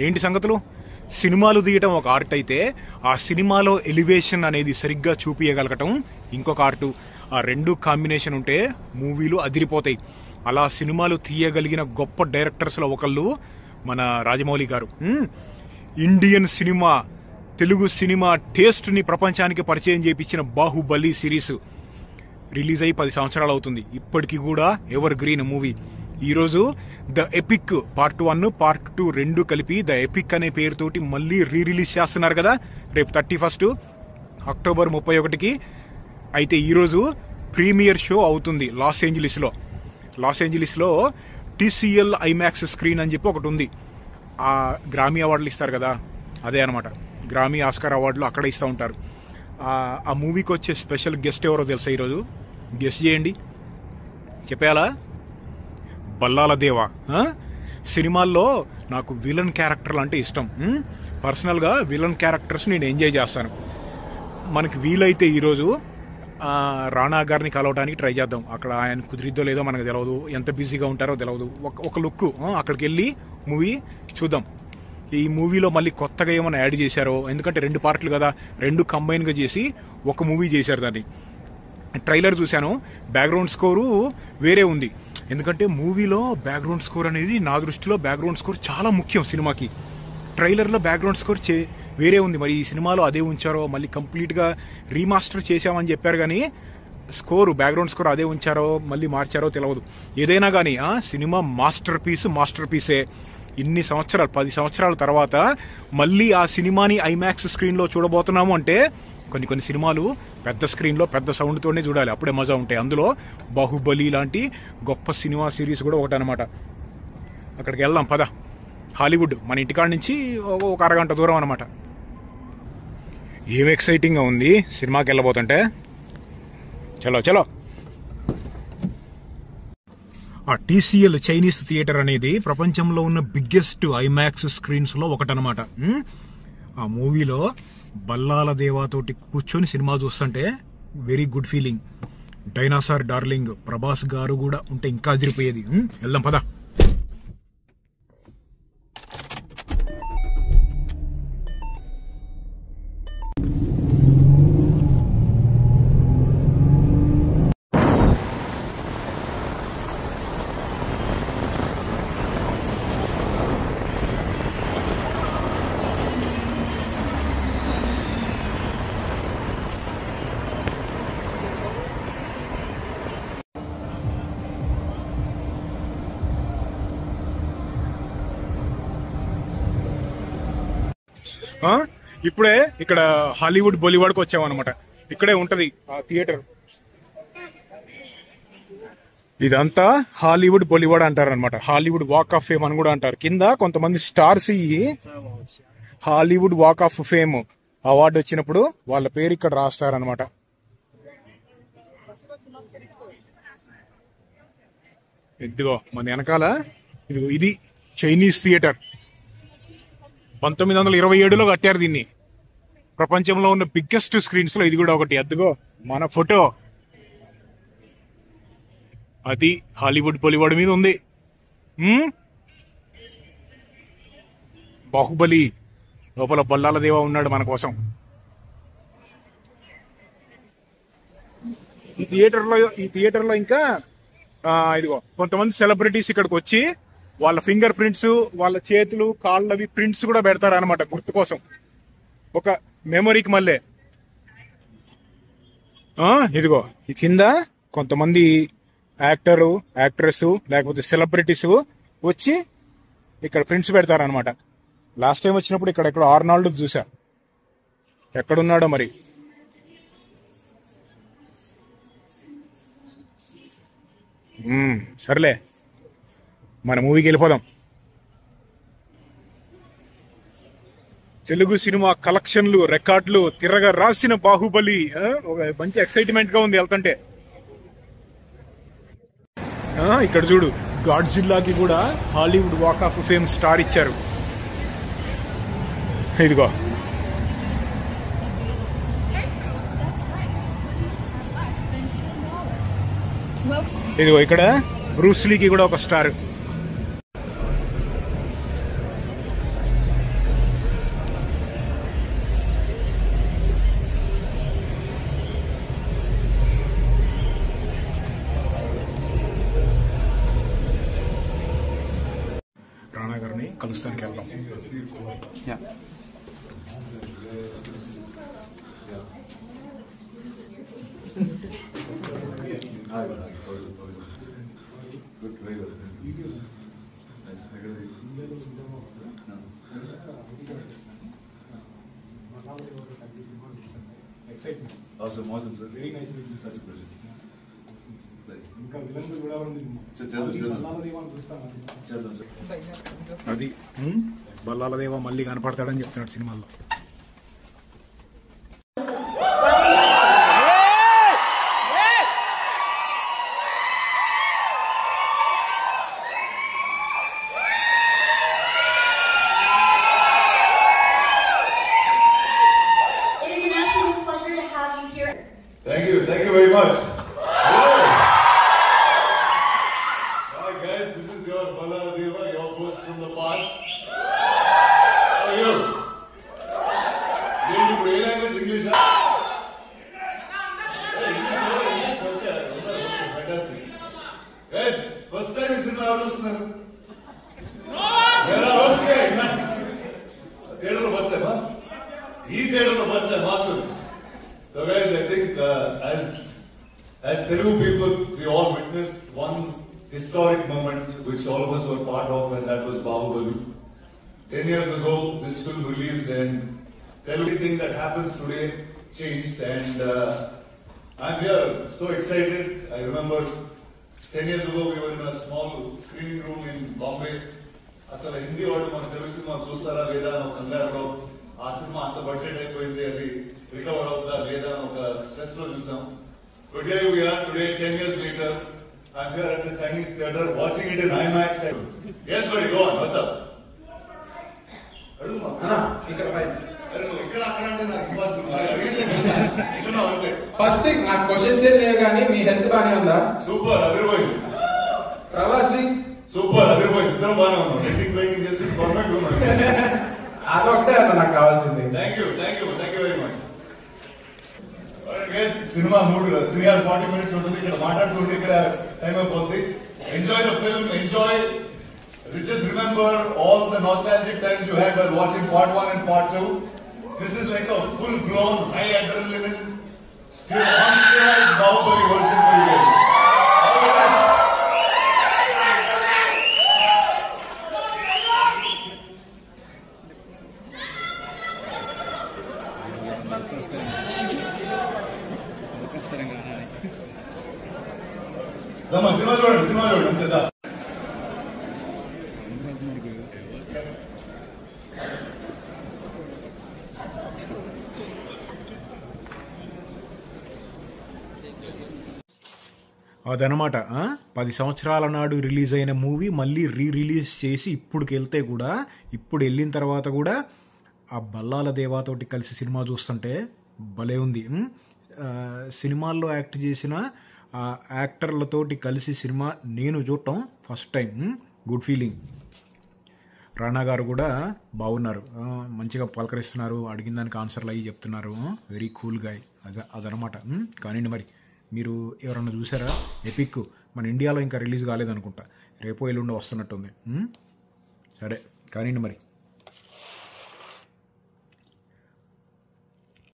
ఏంటి సంగతులు? సినిమాలు తీయటం ఒక ఆర్ట్ అయితే ఆ సినిమాలో ఎలివేషన్ అనేది సరిగ్గా చూపించగలగటం ఇంకొక ఆర్టు. ఆ రెండు కాంబినేషన్ ఉంటే మూవీలు అదిరిపోతాయి. అలా సినిమాలు తీయగలిగిన గొప్ప డైరెక్టర్స్లో ఒకళ్ళు మన రాజమౌళి గారు. ఇండియన్ సినిమా, తెలుగు సినిమా టేస్ట్ని ప్రపంచానికి పరిచయం చేయించిన బాహుబలి సిరీస్ రిలీజ్ అయ్యి 10 సంవత్సరాలు అవుతుంది. ఇప్పటికీ కూడా ఎవర్ గ్రీన్ మూవీ. ఈరోజు ద ఎపిక్ పార్ట్ 1 పార్ట్ 2 రెండు కలిపి ద ఎపిక్ అనే పేరుతోటి మళ్ళీ రిలీజ్ చేస్తున్నారు కదా, రేపు 31 అక్టోబర్ 31కి. అయితే ఈరోజు ప్రీమియర్ షో అవుతుంది లాస్ ఏంజలీస్లో TCL ఐమాక్స్ స్క్రీన్ అని చెప్పి ఒకటి ఉంది. ఆ గ్రామీ అవార్డులు ఇస్తారు కదా, అదే అనమాట. గ్రామీ, ఆస్కార్ అవార్డులు అక్కడ ఇస్తూ ఉంటారు. ఆ మూవీకి వచ్చే స్పెషల్ గెస్ట్ ఎవరో తెలుసా? ఈరోజు గెస్ట్ చేయండి, చెప్పేయాలా? బల్లాల దేవా. సినిమాల్లో నాకు విలన్ క్యారెక్టర్లు అంటే ఇష్టం. పర్సనల్గా విలన్ క్యారెక్టర్స్ నేను ఎంజాయ్ చేస్తాను. మనకి వీలైతే ఈరోజు రాణా గారిని కలవడానికి ట్రై చేద్దాం. అక్కడ ఆయన కుదిరిద్దో లేదో మనకు తెలియదు, ఎంత బిజీగా ఉంటారో తెలియదు. ఒక లుక్ అక్కడికి వెళ్ళి మూవీ చూద్దాం. ఈ మూవీలో మళ్ళీ కొత్తగా ఏమైనా యాడ్ చేశారో, ఎందుకంటే 2 పార్ట్లు కదా, 2 కంబైన్గా చేసి ఒక మూవీ చేశారు. దాన్ని ట్రైలర్ చూశాను. బ్యాక్గ్రౌండ్ స్కోరు వేరే ఉంది. ఎందుకంటే మూవీలో బ్యాక్గ్రౌండ్ స్కోర్ అనేది, నా దృష్టిలో బ్యాక్గ్రౌండ్ స్కోర్ చాలా ముఖ్యం సినిమాకి. ట్రైలర్లో బ్యాక్గ్రౌండ్ స్కోర్ వేరే ఉంది. మరి ఈ సినిమాలో అదే ఉంచారో, మళ్ళీ కంప్లీట్గా రీమాస్టర్ చేశామని చెప్పారు కానీ బ్యాక్గ్రౌండ్ స్కోర్ అదే ఉంచారో మళ్ళీ మార్చారో తెలియదు. ఏదైనా కానీ సినిమా మాస్టర్ పీసే. ఇన్ని సంవత్సరాలు, 10 సంవత్సరాల తర్వాత మళ్ళీ ఆ సినిమాని ఐమాక్స్ స్క్రీన్లో చూడబోతున్నాము అంటే కొన్ని సినిమాలు పెద్ద స్క్రీన్లో పెద్ద సౌండ్తోనే చూడాలి, అప్పుడే మజా ఉంటాయి. అందులో బాహుబలి లాంటి గొప్ప సినిమా సిరీస్ కూడా ఒకటి అనమాట. అక్కడికి వెళ్దాం పద. హాలీవుడ్ మన ఇంటికాడ నుంచి ఒక అరగంట దూరం అనమాట. ఏం ఎక్సైటింగ్గా ఉంది సినిమాకి వెళ్ళబోతుంటే. చలో. ఆ TCL చైనీస్ థియేటర్ అనేది ప్రపంచంలో ఉన్న బిగ్గెస్ట్ ఐమాక్స్ స్క్రీన్స్ లో ఒకటనమాట. ఆ మూవీలో బల్లాల దేవాతోటి కూర్చొని సినిమా చూస్తుంటే very good feeling. Dinosaur darling Prabhas garu కూడా ఉంటే ఇంకా అదిరిపోయేది. వెళ్దాం పద. ఇప్పుడే ఇక్కడ హాలీవుడ్ బాలీవుడ్కి వచ్చామన్నమాట. ఇక్కడే ఉంటది ఆ థియేటర్. ఇదంతా హాలీవుడ్ బాలీవుడ్ అంటారు అనమాట. హాలీవుడ్ వాక్ ఆఫ్ ఫేమ్ అని కూడా అంటారు. కింద కొంతమంది స్టార్స్ ఈ Hollywood walk of fame award వచ్చినప్పుడు వాళ్ళ పేరు ఇక్కడ రాస్తారనమాట. ఇదిగో మన వెనకాల ఇది చైనీస్ థియేటర్. 1927లో కట్టారు దీన్ని. ప్రపంచంలో ఉన్న బిగ్గెస్ట్ స్క్రీన్స్ లో ఇది కూడా ఒకటి. అదిగో మన ఫోటో, అది హాలీవుడ్ బాలీవుడ్ మీద ఉంది. బాహుబలి లోపల బల్లాల దేవా ఉన్నాడు మన కోసం. ఈ థియేటర్లో ఇంకా ఇదిగో కొంతమంది సెలబ్రిటీస్ ఇక్కడికి వచ్చి వాళ్ళ ఫింగర్ ప్రింట్స్, వాళ్ళ చేతులు, కాళ్ళవి ప్రింట్స్ కూడా పెడతారు అనమాట, గుర్తు కోసం, ఒక మెమొరీకి మళ్ళీ. ఇదిగో ఈ కింద కొంతమంది యాక్టరు, యాక్ట్రెస్ లేకపోతే సెలబ్రిటీస్ వచ్చి ఇక్కడ ప్రింట్స్ పెడతారనమాట. లాస్ట్ టైం వచ్చినప్పుడు ఇక్కడ ఆర్నాల్డ్ చూసా, ఎక్కడున్నాడో మరి. సర్లే మన మూవీకి వెళ్ళిపోదాం. తెలుగు సినిమా కలెక్షన్లు, రికార్డులు తిరగ రాసిన బాహుబలి ఒక మంచి ఎక్సైట్మెంట్ గా ఉంది వెళ్తుంటే. ఇక్కడ చూడు, గాడ్జిల్లాకి కూడా Hollywood walk of fame star ఇచ్చారు. ఇదిగో ఇక్కడ బ్రూస్లీకి కూడా ఒక స్టార్. రానా గారిని కలుస్తానికి వెళ్దాం. Awesome, sir. Very nice meeting you. Such a pleasure. అది బల్లాలదేవ మళ్ళీ కనపడతాడని చెప్తున్నాడు సినిమాల్లో. Thank you very much. Hi guys, this is your Balladeva, your ghost from the past. How are you? You do language English? English, okay. Fantastic. Guys, first time in cinema ever listener? Okay, nice. Theatre lo bus hai, huh? Ee theatre lo bus hai, master. So guys, I think as Telugu people, we all witnessed one historic moment which all of us were part of, and that was Bahubali. 10 years ago, this film released, and everything that happens today changed, and I'm here so excited. I remember 10 years ago we were in a small screening room in Bombay. అసలు హిందీ వాళ్ళు మన Telugu cinema చూస్తారా లేదా అని ఒక కంగారులో, ఆ cinema అంత బడ్జెట్ అయిపోయింది, అది రికవర్ అవుతుందా లేదా అని ఒక స్ట్రెస్ లో చూసాం. But here we are today, 10 years later. I'm here at the Chinese theatre watching it in IMAX. Yes, buddy, go on. What's up? First thing నాకు క్వశ్చన్స్ ఏం లేవు కానీ మీ హెల్త్ బానే ఉందా? సూపర్, అదిరిపోయింది. ప్రవాస్ సింగ్ సూపర్, అదిరిపోయింది. ఇద్దరం బాగానే ఉన్నాం. ఎడిటింగ్ చేసి పర్ఫెక్ట్ ఉన్నాం. అదొకటే అన్న నాకు కావాల్సింది. Thank you very much. Cinema 3 hours 40 minutes ఉంటుంది. ఇక్కడ మాట్లాడుతుంటే ఇక్కడ టైం అయిపోతుంది. Enjoy the film, enjoy. Just remember all the nostalgic times you had while watching part 1 and part 2. This is like a full-blown, high adrenaline, still on-steroids Bahubali version for you guys. Cinema చూడండి అంతేదా. అదనమాట. 10 సంవత్సరాల నాడు release అయిన movie మళ్ళీ release చేసి ఇప్పుడుకి వెళ్తే కూడా, ఇప్పుడు వెళ్ళిన తర్వాత కూడా ఆ బల్లాల దేవాతోటి కలిసి సినిమా చూస్తుంటే భలే ఉంది. సినిమాల్లో యాక్ట్ చేసిన ఆ యాక్టర్లతోటి కలిసి సినిమా నేను చూడటం ఫస్ట్ టైం. Good feeling. రానా గారు కూడా బాగున్నారు, మంచిగా పలకరిస్తున్నారు, అడిగిన దానికి ఆన్సర్లు అయ్యి చెప్తున్నారు. Very cool guy. అదనమాట. కానీ మరి మీరు ఎవరన్నా చూసారా? ఎపిక్ మన ఇండియాలో ఇంకా రిలీజ్ కాలేదనుకుంటా, రేపో ఎల్లుండో వస్తున్నట్టుంది. సరే కానీ మరి